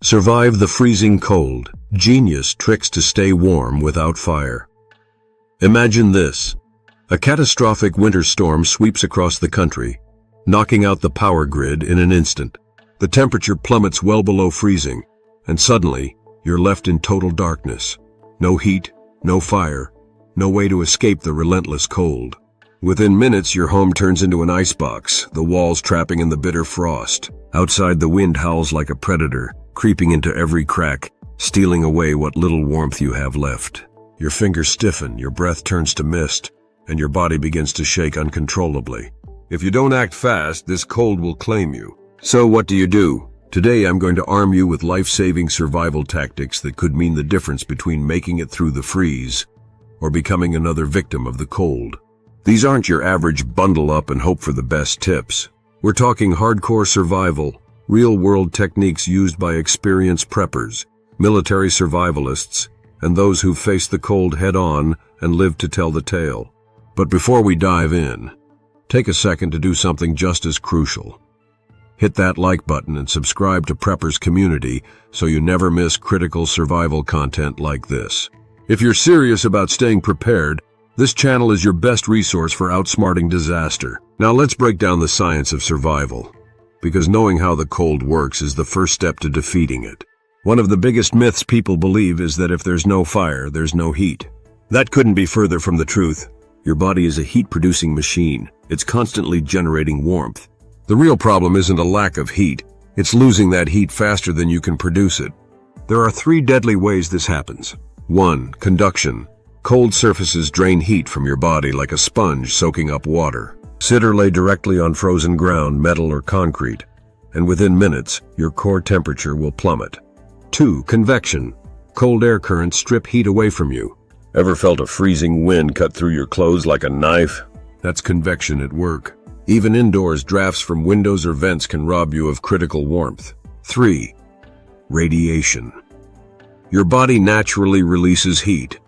Survive the freezing cold. Genius tricks to stay warm without fire. Imagine this. A catastrophic winter storm sweeps across the country, knocking out the power grid in an instant. The temperature plummets well below freezing, and suddenly, you're left in total darkness. No heat, no fire, no way to escape the relentless cold. Within minutes, your home turns into an icebox, the walls trapping in the bitter frost. Outside, the wind howls like a predator, creeping into every crack, stealing away what little warmth you have left. Your fingers stiffen, your breath turns to mist, and your body begins to shake uncontrollably. If you don't act fast, this cold will claim you. So what do you do? Today I'm going to arm you with life-saving survival tactics that could mean the difference between making it through the freeze or becoming another victim of the cold. These aren't your average bundle up and hope for the best tips. We're talking hardcore survival, real-world techniques used by experienced preppers, military survivalists, and those who've faced the cold head-on and lived to tell the tale. But before we dive in, take a second to do something just as crucial. Hit that like button and subscribe to Preppers Community so you never miss critical survival content like this. If you're serious about staying prepared, this channel is your best resource for outsmarting disaster. Now let's break down the science of survival, because knowing how the cold works is the first step to defeating it. One of the biggest myths people believe is that if there's no fire, there's no heat. That couldn't be further from the truth. Your body is a heat-producing machine. It's constantly generating warmth. The real problem isn't a lack of heat. It's losing that heat faster than you can produce it. There are 3 deadly ways this happens. 1. Conduction. Cold surfaces drain heat from your body like a sponge soaking up water. Sit or lay directly on frozen ground, metal or concrete, and within minutes, your core temperature will plummet. 2. Convection. Cold air currents strip heat away from you. Ever felt a freezing wind cut through your clothes like a knife? That's convection at work. Even indoors, drafts from windows or vents can rob you of critical warmth. 3. Radiation. Your body naturally releases heat,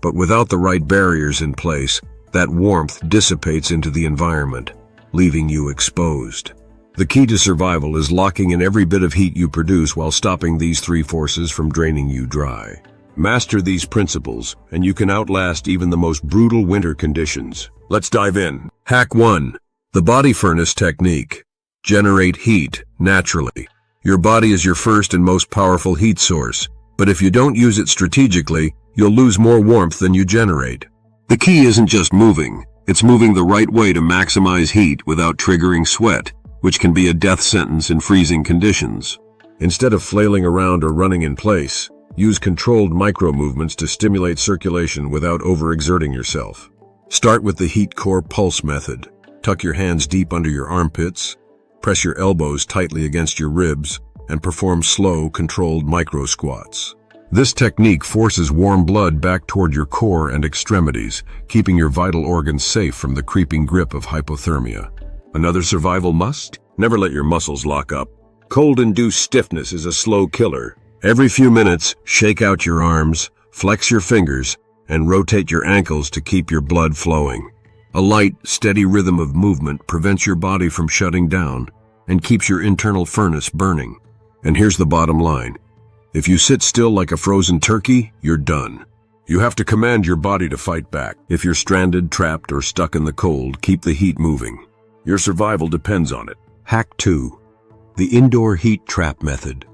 but without the right barriers in place, that warmth dissipates into the environment, leaving you exposed. The key to survival is locking in every bit of heat you produce while stopping these 3 forces from draining you dry. Master these principles, and you can outlast even the most brutal winter conditions. Let's dive in. Hack 1. The body furnace technique. Generate heat naturally. Your body is your first and most powerful heat source, but if you don't use it strategically, you'll lose more warmth than you generate. The key isn't just moving, it's moving the right way to maximize heat without triggering sweat, which can be a death sentence in freezing conditions. Instead of flailing around or running in place, use controlled micro-movements to stimulate circulation without overexerting yourself. Start with the heat core pulse method. Tuck your hands deep under your armpits, press your elbows tightly against your ribs, and perform slow, controlled micro-squats. This technique forces warm blood back toward your core and extremities, keeping your vital organs safe from the creeping grip of hypothermia. Another survival must? Never let your muscles lock up. Cold-induced stiffness is a slow killer. Every few minutes, shake out your arms, flex your fingers, and rotate your ankles to keep your blood flowing. A light, steady rhythm of movement prevents your body from shutting down and keeps your internal furnace burning. And here's the bottom line. If you sit still like a frozen turkey, you're done. You have to command your body to fight back. If you're stranded, trapped, or stuck in the cold, keep the heat moving. Your survival depends on it. Hack 2. The indoor heat trap method.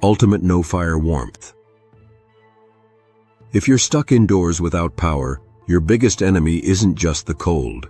Ultimate no-fire warmth. If you're stuck indoors without power, your biggest enemy isn't just the cold.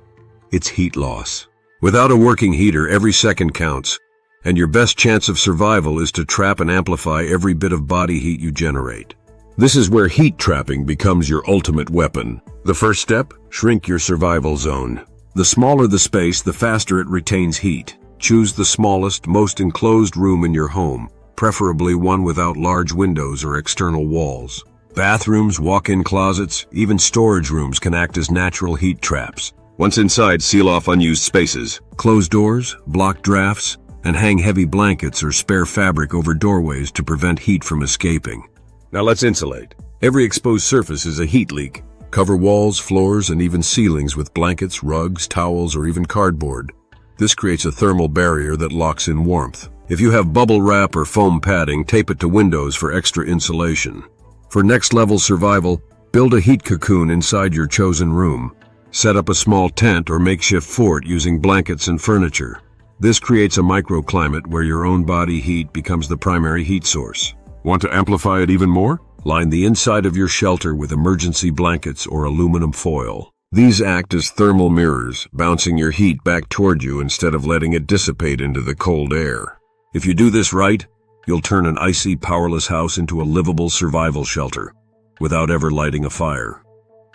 It's heat loss. Without a working heater, every second counts, and your best chance of survival is to trap and amplify every bit of body heat you generate. This is where heat trapping becomes your ultimate weapon. The first step? Shrink your survival zone. The smaller the space, the faster it retains heat. Choose the smallest, most enclosed room in your home, preferably one without large windows or external walls. Bathrooms, walk-in closets, even storage rooms can act as natural heat traps. Once inside, seal off unused spaces. Close doors, block drafts, and hang heavy blankets or spare fabric over doorways to prevent heat from escaping. Now let's insulate. Every exposed surface is a heat leak. Cover walls, floors, and even ceilings with blankets, rugs, towels, or even cardboard. This creates a thermal barrier that locks in warmth. If you have bubble wrap or foam padding, tape it to windows for extra insulation. For next-level survival, build a heat cocoon inside your chosen room. Set up a small tent or makeshift fort using blankets and furniture. This creates a microclimate where your own body heat becomes the primary heat source. Want to amplify it even more? Line the inside of your shelter with emergency blankets or aluminum foil. These act as thermal mirrors, bouncing your heat back toward you instead of letting it dissipate into the cold air. If you do this right, you'll turn an icy, powerless house into a livable survival shelter, without ever lighting a fire.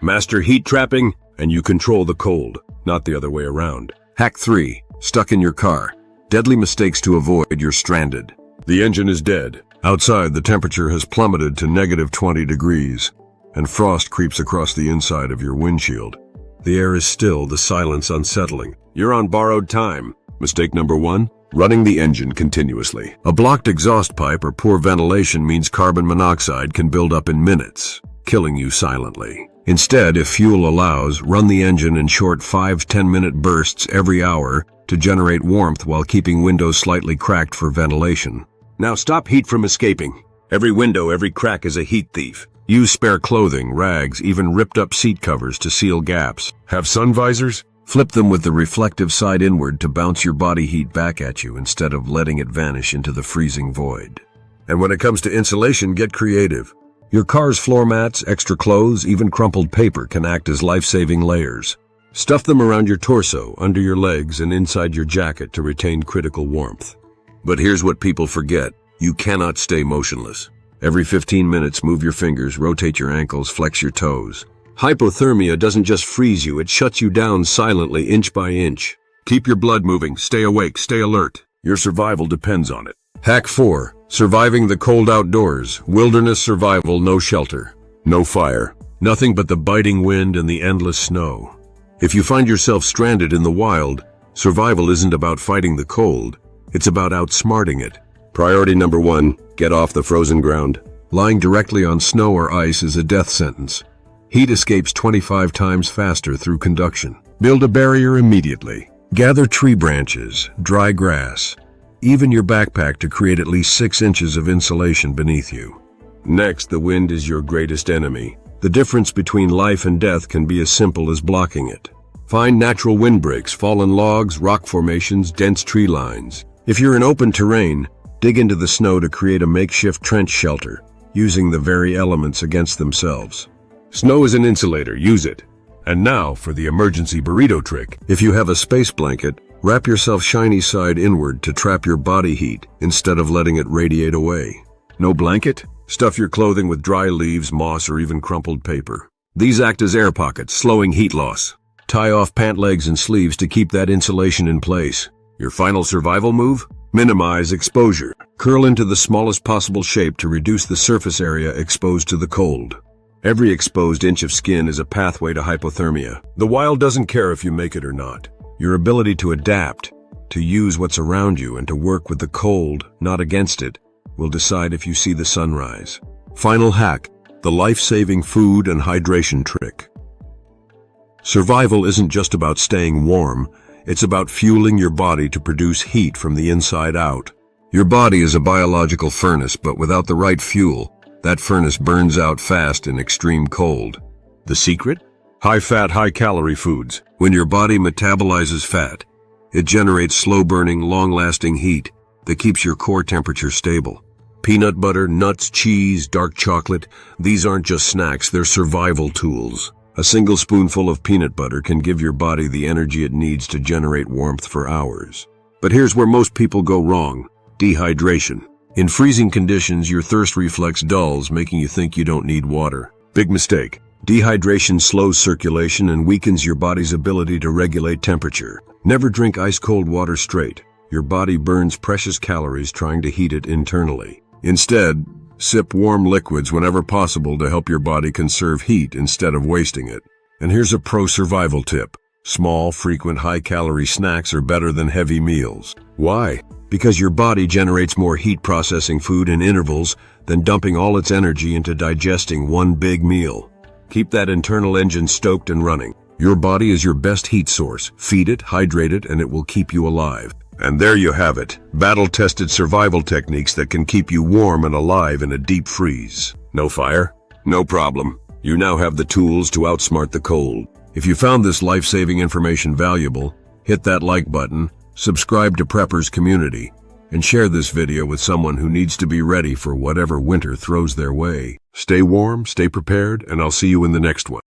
Master heat trapping, and you control the cold, not the other way around. Hack 3. Stuck in your car. Deadly mistakes to avoid: you're stranded. The engine is dead. Outside, the temperature has plummeted to -20 degrees, and frost creeps across the inside of your windshield. The air is still, the silence unsettling. You're on borrowed time. Mistake number 1. Running the engine continuously. A blocked exhaust pipe or poor ventilation means carbon monoxide can build up in minutes, killing you silently. Instead, if fuel allows, run the engine in short 5-10-minute bursts every hour to generate warmth while keeping windows slightly cracked for ventilation. Now stop heat from escaping. Every window, every crack is a heat thief. Use spare clothing, rags, even ripped up seat covers to seal gaps. Have sun visors? Flip them with the reflective side inward to bounce your body heat back at you instead of letting it vanish into the freezing void. And when it comes to insulation, get creative. Your car's floor mats, extra clothes, even crumpled paper can act as life-saving layers. Stuff them around your torso, under your legs, and inside your jacket to retain critical warmth. But here's what people forget. You cannot stay motionless. Every 15 minutes, move your fingers, rotate your ankles, flex your toes. Hypothermia doesn't just freeze you, it shuts you down silently, inch by inch. Keep your blood moving, stay awake, stay alert. Your survival depends on it. Hack 4. Surviving the cold outdoors. Wilderness survival, no shelter, no fire, nothing but the biting wind and the endless snow. If you find yourself stranded in the wild, survival isn't about fighting the cold, it's about outsmarting it. Priority number 1, get off the frozen ground. Lying directly on snow or ice is a death sentence. Heat escapes 25 times faster through conduction. Build a barrier immediately. Gather tree branches, dry grass, even your backpack to create at least 6 inches of insulation beneath you. Next, the wind is your greatest enemy. The difference between life and death can be as simple as blocking it. Find natural windbreaks, fallen logs, rock formations, dense tree lines. If you're in open terrain, dig into the snow to create a makeshift trench shelter, using the very elements against themselves. Snow is an insulator, use it. And now for the emergency burrito trick. If you have a space blanket, wrap yourself shiny side inward to trap your body heat instead of letting it radiate away. No blanket? Stuff your clothing with dry leaves, moss, or even crumpled paper. These act as air pockets, slowing heat loss. Tie off pant legs and sleeves to keep that insulation in place. Your final survival move? Minimize exposure. Curl into the smallest possible shape to reduce the surface area exposed to the cold. Every exposed inch of skin is a pathway to hypothermia. The wild doesn't care if you make it or not. Your ability to adapt, to use what's around you and to work with the cold, not against it, will decide if you see the sunrise. Final hack, the life-saving food and hydration trick. Survival isn't just about staying warm, it's about fueling your body to produce heat from the inside out. Your body is a biological furnace, but without the right fuel, that furnace burns out fast in extreme cold. The secret? High-fat, high-calorie foods. When your body metabolizes fat, it generates slow-burning, long-lasting heat that keeps your core temperature stable. Peanut butter, nuts, cheese, dark chocolate, these aren't just snacks, they're survival tools. A single spoonful of peanut butter can give your body the energy it needs to generate warmth for hours. But here's where most people go wrong: dehydration. In freezing conditions, your thirst reflex dulls, making you think you don't need water. Big mistake. Dehydration slows circulation and weakens your body's ability to regulate temperature. Never drink ice-cold water straight. Your body burns precious calories trying to heat it internally. Instead, sip warm liquids whenever possible to help your body conserve heat instead of wasting it. And here's a pro-survival tip. Small, frequent, high-calorie snacks are better than heavy meals. Why? Because your body generates more heat processing food in intervals than dumping all its energy into digesting one big meal. Keep that internal engine stoked and running. Your body is your best heat source. Feed it, hydrate it, and it will keep you alive. And there you have it, battle-tested survival techniques that can keep you warm and alive in a deep freeze. No fire? No problem. You now have the tools to outsmart the cold. If you found this life-saving information valuable, hit that like button, subscribe to Preppers Community, and share this video with someone who needs to be ready for whatever winter throws their way. Stay warm, stay prepared, and I'll see you in the next one.